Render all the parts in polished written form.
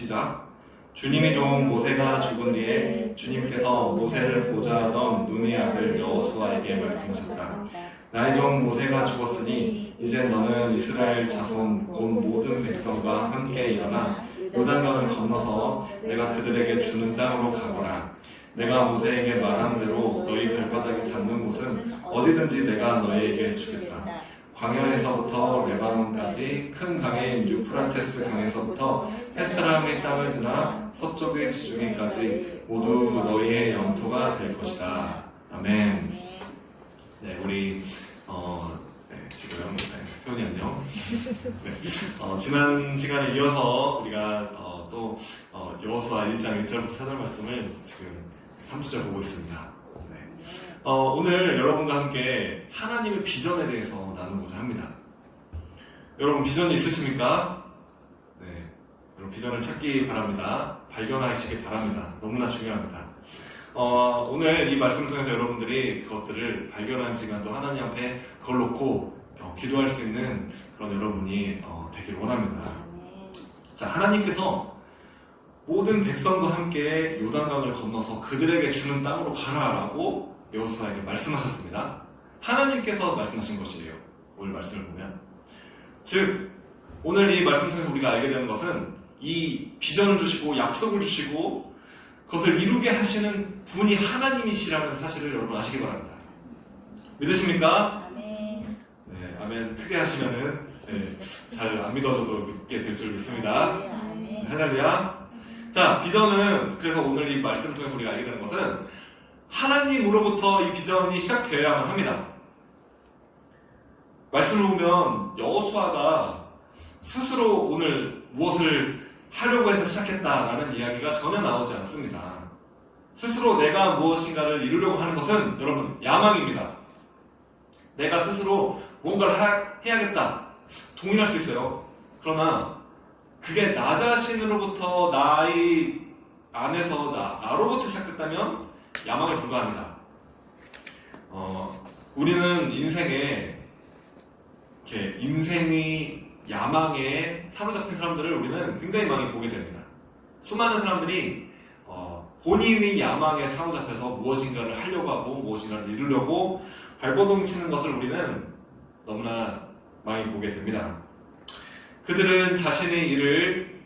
시작. 주님의 종 모세가 죽은 뒤에 주님께서 모세를 보좌하던 눈의 아들 여호수아에게 말씀하셨다. 나의 종 모세가 죽었으니 이제 너는 이스라엘 자손 곧 모든 백성과 함께 일어나 요단강을 건너서 내가 그들에게 주는 땅으로 가거라. 내가 모세에게 말한 대로 너희 발바닥이 닿는 곳은 어디든지 내가 너희에게 주겠다. 광야에서부터 레바논까지 큰 강인 유프라테스 강에서부터 햇사람의 땅을 지나 서쪽의 지중해까지 모두 너희의 영토가 될 것이다. 아멘. 네, 우리 지금 표현이 안녕. 네, 지난 시간에 이어서 우리가 또 여호수아 1장 1절부터 4절 말씀을 지금 3주째 보고 있습니다. 오늘 여러분과 함께 하나님의 비전에 대해서 나누고자 합니다. 여러분 비전이 있으십니까? 네, 여러분 비전을 찾기 바랍니다. 발견하시기 바랍니다. 너무나 중요합니다. 오늘 이 말씀을 통해서 여러분들이 그것들을 발견하는 시간도 하나님 앞에 그걸 놓고 기도할 수 있는 그런 여러분이 되길 원합니다. 자, 하나님께서 모든 백성과 함께 요단강을 건너서 그들에게 주는 땅으로 가라라고 여호수아에게 말씀하셨습니다. 하나님께서 말씀하신 것이에요. 오늘 말씀을 보면, 즉 오늘 이 말씀 통해서 우리가 알게 되는 것은 이 비전을 주시고 약속을 주시고 그것을 이루게 하시는 분이 하나님이시라는 사실을 여러분 아시기 바랍니다. 믿으십니까? 아멘. 네, 아멘. 크게 하시면은 잘 안 믿어져도 믿게 될 줄 믿습니다. 아멘. 할렐루야. 자, 비전은 그래서 오늘 이 말씀을 통해서 우리가 알게 되는 것은 하나님으로부터 이 비전이 시작되어야만 합니다. 말씀을 보면 여호수아가 스스로 오늘 무엇을 하려고 해서 시작했다라는 이야기가 전혀 나오지 않습니다. 스스로 내가 무엇인가를 이루려고 하는 것은 여러분 야망입니다. 내가 스스로 뭔가를 해야겠다. 동의할 수 있어요. 그러나 그게 나 자신으로부터 나의 안에서 나로부터 시작됐다면 야망에 불과합니다. 우리는 인생에 이렇게 인생의 야망에 사로잡힌 사람들을 우리는 굉장히 많이 보게 됩니다. 수많은 사람들이 본인의 야망에 사로잡혀서 무엇인가를 하려고 하고 무엇인가를 이루려고 발버둥 치는 것을 우리는 너무나 많이 보게 됩니다. 그들은 자신의 일을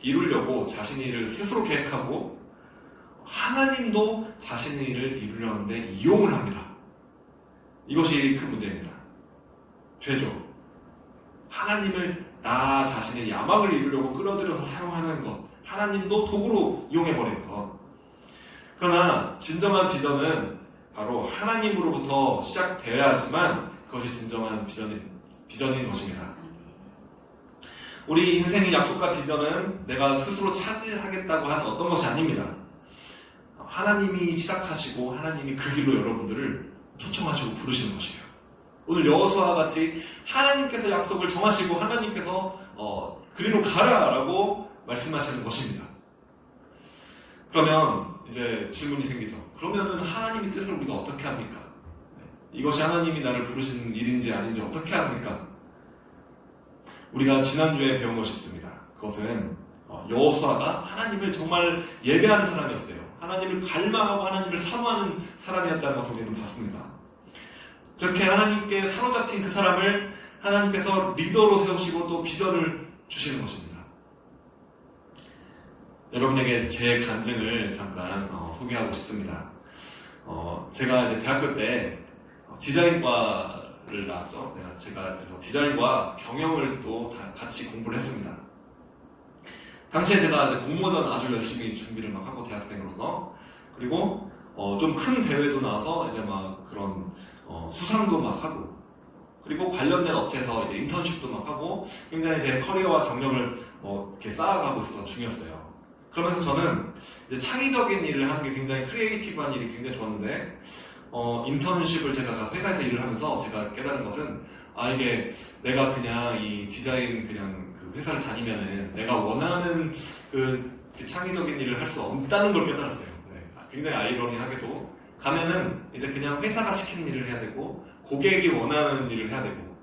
이루려고 자신의 일을 스스로 계획하고 하나님도 자신의 일을 이루려는데 이용을 합니다. 이것이 큰 문제입니다. 죄죠. 하나님을 나 자신의 야망을 이루려고 끌어들여서 사용하는 것, 하나님도 도구로 이용해버리는 것. 그러나 진정한 비전은 바로 하나님으로부터 시작되어야지만 그것이 진정한 비전인 것입니다. 우리 인생의 약속과 비전은 내가 스스로 차지하겠다고 하는 어떤 것이 아닙니다. 하나님이 시작하시고 하나님이 그 길로 여러분들을 초청하시고 부르시는 것이에요. 오늘 여호수아와 같이 하나님께서 약속을 정하시고 하나님께서 그리로 가라라고 말씀하시는 것입니다. 그러면 이제 질문이 생기죠. 그러면은 하나님의 뜻을 우리가 어떻게 합니까? 이것이 하나님이 나를 부르신 일인지 아닌지 어떻게 합니까? 우리가 지난주에 배운 것이 있습니다. 그것은 여호수아가 하나님을 정말 예배하는 사람이었어요. 하나님을 갈망하고 하나님을 사모하는 사람이었다는 것을 우리는 봤습니다. 그렇게 하나님께 사로잡힌 그 사람을 하나님께서 리더로 세우시고 또 비전을 주시는 것입니다. 여러분에게 제 간증을 잠깐 소개하고 싶습니다. 제가 이제 대학교 때 디자인과를 나왔죠. 제가 그래서 디자인과 경영을 또 같이 공부를 했습니다. 당시에 제가 공모전 아주 열심히 준비를 막 하고 대학생으로서, 그리고 좀 큰 대회도 나와서 이제 막 그런 수상도 막 하고, 그리고 관련된 업체에서 이제 인턴십도 막 하고 굉장히 제 커리어와 경력을 이렇게 쌓아가고 있었던 중이었어요. 그러면서 저는 이제 창의적인 일을 하는 게 굉장히 크리에이티브한 일이 굉장히 좋았는데 인턴십을 제가 가서 회사에서 일을 하면서 제가 깨달은 것은 이게 내가 그냥 이 디자인 그냥 그 회사를 다니면은 내가 원하는 그 창의적인 일을 할 수 없다는 걸 깨달았어요. 굉장히 아이러니하게도 가면은 이제 그냥 회사가 시키는 일을 해야 되고 고객이 원하는 일을 해야 되고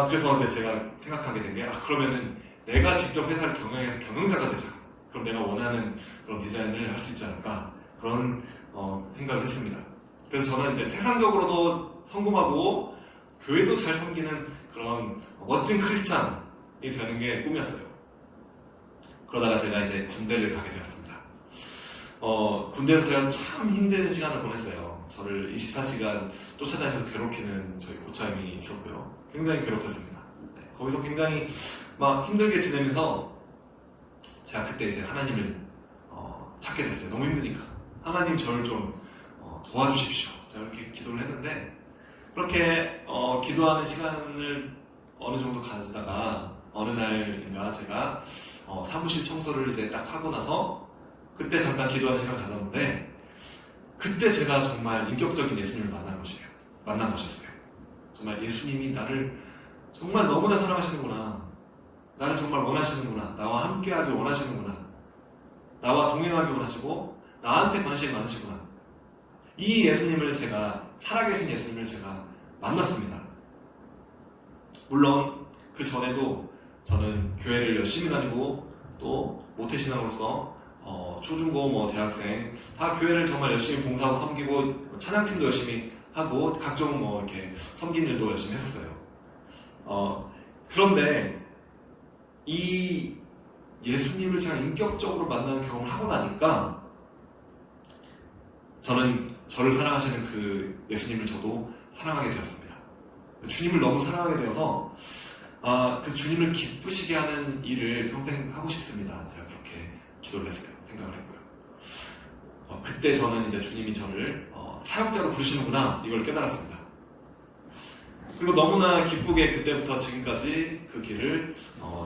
그래서 이제 제가 생각하게 된 게 그러면은 내가 직접 회사를 경영해서 경영자가 되자. 그럼 내가 원하는 그런 디자인을 할 수 있지 않을까, 그런 생각을 했습니다. 그래서 저는 이제 세상적으로도 성공하고 교회도 잘 섬기는 그런 멋진 크리스찬이 되는 게 꿈이었어요. 그러다가 제가 이제 군대를 가게 되었습니다. 군대에서 제가 참 힘든 시간을 보냈어요. 저를 24시간 쫓아다니면서 괴롭히는 저희 고참이 있었고요. 굉장히 괴롭혔습니다. 네, 거기서 굉장히 막 힘들게 지내면서 제가 그때 이제 하나님을 찾게 됐어요. 너무 힘드니까 하나님 저를 좀 도와주십시오. 제가 이렇게 기도를 했는데, 그렇게 기도하는 시간을 어느 정도 가지다가 어느 날인가 제가 사무실 청소를 이제 딱 하고 나서 그때 잠깐 기도하는 시간을 가졌는데, 그때 제가 정말 인격적인 예수님을 만난 것이었어요. 정말 예수님이 나를 정말 너무나 사랑하시는구나, 나를 정말 원하시는구나, 나와 함께하길 원하시는구나, 나와 동행하길 원하시고 나한테 관심이 많으시구나, 이 예수님을 제가, 살아계신 예수님을 제가 만났습니다. 물론 그 전에도 저는 교회를 열심히 다니고 또 모태신앙으로서 초중고 대학생 다 교회를 정말 열심히 봉사하고 섬기고 찬양팀도 열심히 하고 각종 이렇게 섬긴 일도 열심히 했었어요. 그런데 이 예수님을 제가 인격적으로 만나는 경험을 하고 나니까 저는 저를 사랑하시는 그 예수님을 저도 사랑하게 되었습니다. 주님을 너무 사랑하게 되어서 그 주님을 기쁘시게 하는 일을 평생 하고 싶습니다. 제가 그렇게 기도를 했어요. 생각을 했고요. 그때 저는 이제 주님이 저를 사역자로 부르시는구나, 이걸 깨달았습니다. 그리고 너무나 기쁘게 그때부터 지금까지 그 길을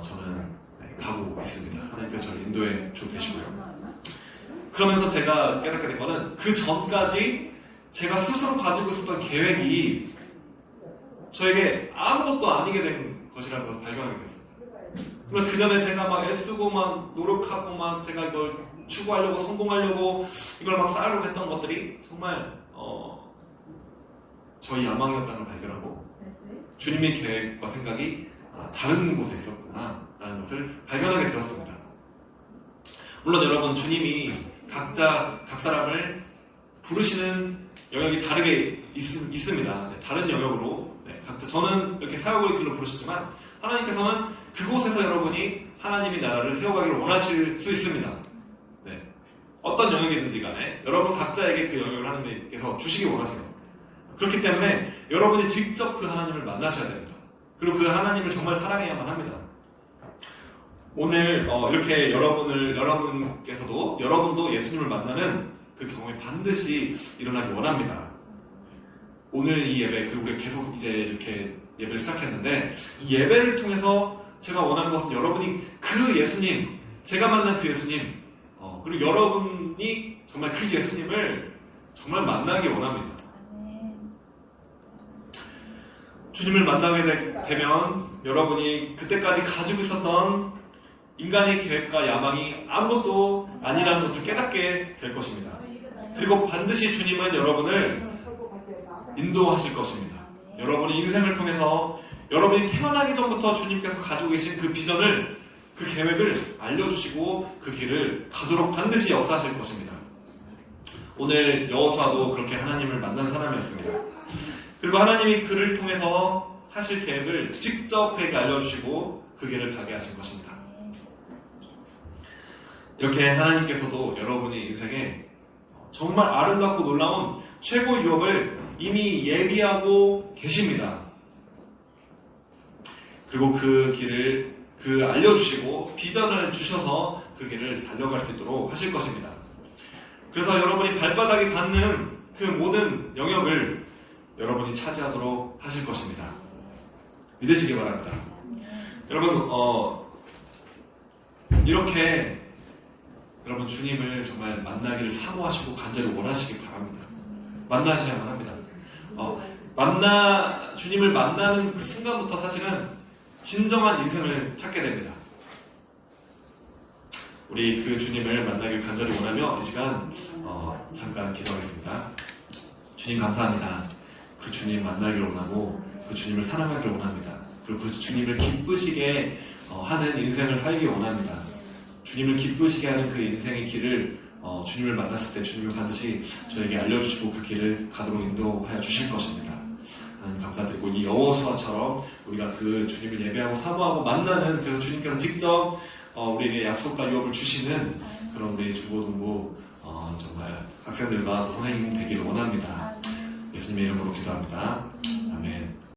저는 가고 있습니다. 하나님께서 저를 인도해 주고 계시고요. 그러면서 제가 깨닫게 된 거는, 그 전까지 제가 스스로 가지고 있었던 계획이 저에게 아무것도 아니게 된 것이라는 것을 발견하게 되었습니다. 정말 그 전에 제가 막 애쓰고 막 노력하고 막 제가 이걸 추구하려고, 성공하려고 이걸 막 쌓으려고 했던 것들이 정말 저희 야망이었다는 걸 발견하고, 주님의 계획과 생각이 다른 곳에 있었구나 라는 것을 발견하게 되었습니다. 물론 여러분, 주님이 각 사람을 부르시는 영역이 다르게 있습니다. 다른 영역으로 각자, 저는 이렇게 사역의 길로 부르셨지만 하나님께서는 그곳에서 여러분이 하나님의 나라를 세워가기를 원하실 수 있습니다. 어떤 영역이든지 간에 여러분 각자에게 그 영역을 하나님께서 주시기 원하세요. 그렇기 때문에 여러분이 직접 그 하나님을 만나셔야 됩니다. 그리고 그 하나님을 정말 사랑해야만 합니다. 오늘 이렇게 여러분도 예수님을 만나는 그 경험이 반드시 일어나기 원합니다. 오늘 이 예배, 그리고 우리가 계속 이제 이렇게 예배를 시작했는데, 이 예배를 통해서 제가 원하는 것은 여러분이 그 예수님, 제가 만난 그 예수님, 그리고 여러분이 정말 그 예수님을 정말 만나기 원합니다. 주님을 만나게 되면 여러분이 그때까지 가지고 있었던 인간의 계획과 야망이 아무것도 아니라는 것을 깨닫게 될 것입니다. 그리고 반드시 주님은 여러분을 인도하실 것입니다. 여러분의 인생을 통해서 여러분이 태어나기 전부터 주님께서 가지고 계신 그 비전을, 그 계획을 알려주시고 그 길을 가도록 반드시 역사하실 것입니다. 오늘 여호수아도 그렇게 하나님을 만난 사람이었습니다. 그리고 하나님이 그를 통해서 하실 계획을 직접 그에게 알려주시고 그 길을 가게 하신 것입니다. 이렇게 하나님께서도 여러분의 인생에 정말 아름답고 놀라운 최고 유업을 이미 예비하고 계십니다. 그리고 그 길을 알려주시고 비전을 주셔서 그 길을 달려갈 수 있도록 하실 것입니다. 그래서 여러분이 발바닥이 닿는 그 모든 영역을 여러분이 차지하도록 하실 것입니다. 믿으시기 바랍니다. 여러분, 이렇게 여러분 주님을 정말 만나기를 사모하시고 간절히 원하시기 바랍니다. 만나셔야만 합니다. 주님을 만나는 그 순간부터 사실은 진정한 인생을 찾게 됩니다. 우리 그 주님을 만나길 간절히 원하며 이 시간 잠깐 기도하겠습니다. 주님 감사합니다. 그 주님 만나기를 원하고 그 주님을 사랑하기를 원합니다. 그리고 그 주님을 기쁘시게 하는 인생을 살기 원합니다. 주님을 기쁘시게 하는 그 인생의 길을 주님을 만났을 때 주님은 반드시 저에게 알려주시고 그 길을 가도록 인도하여 주실 것입니다. 하나님 감사드리고 이 여호수아처럼 우리가 그 주님을 예배하고 사모하고 만나는, 그래서 주님께서 직접 우리에게 약속과 유업을 주시는 그런 우리 중고등부 정말 학생들과 또 선생님 되기를 원합니다. 예수님의 이름으로 기도합니다.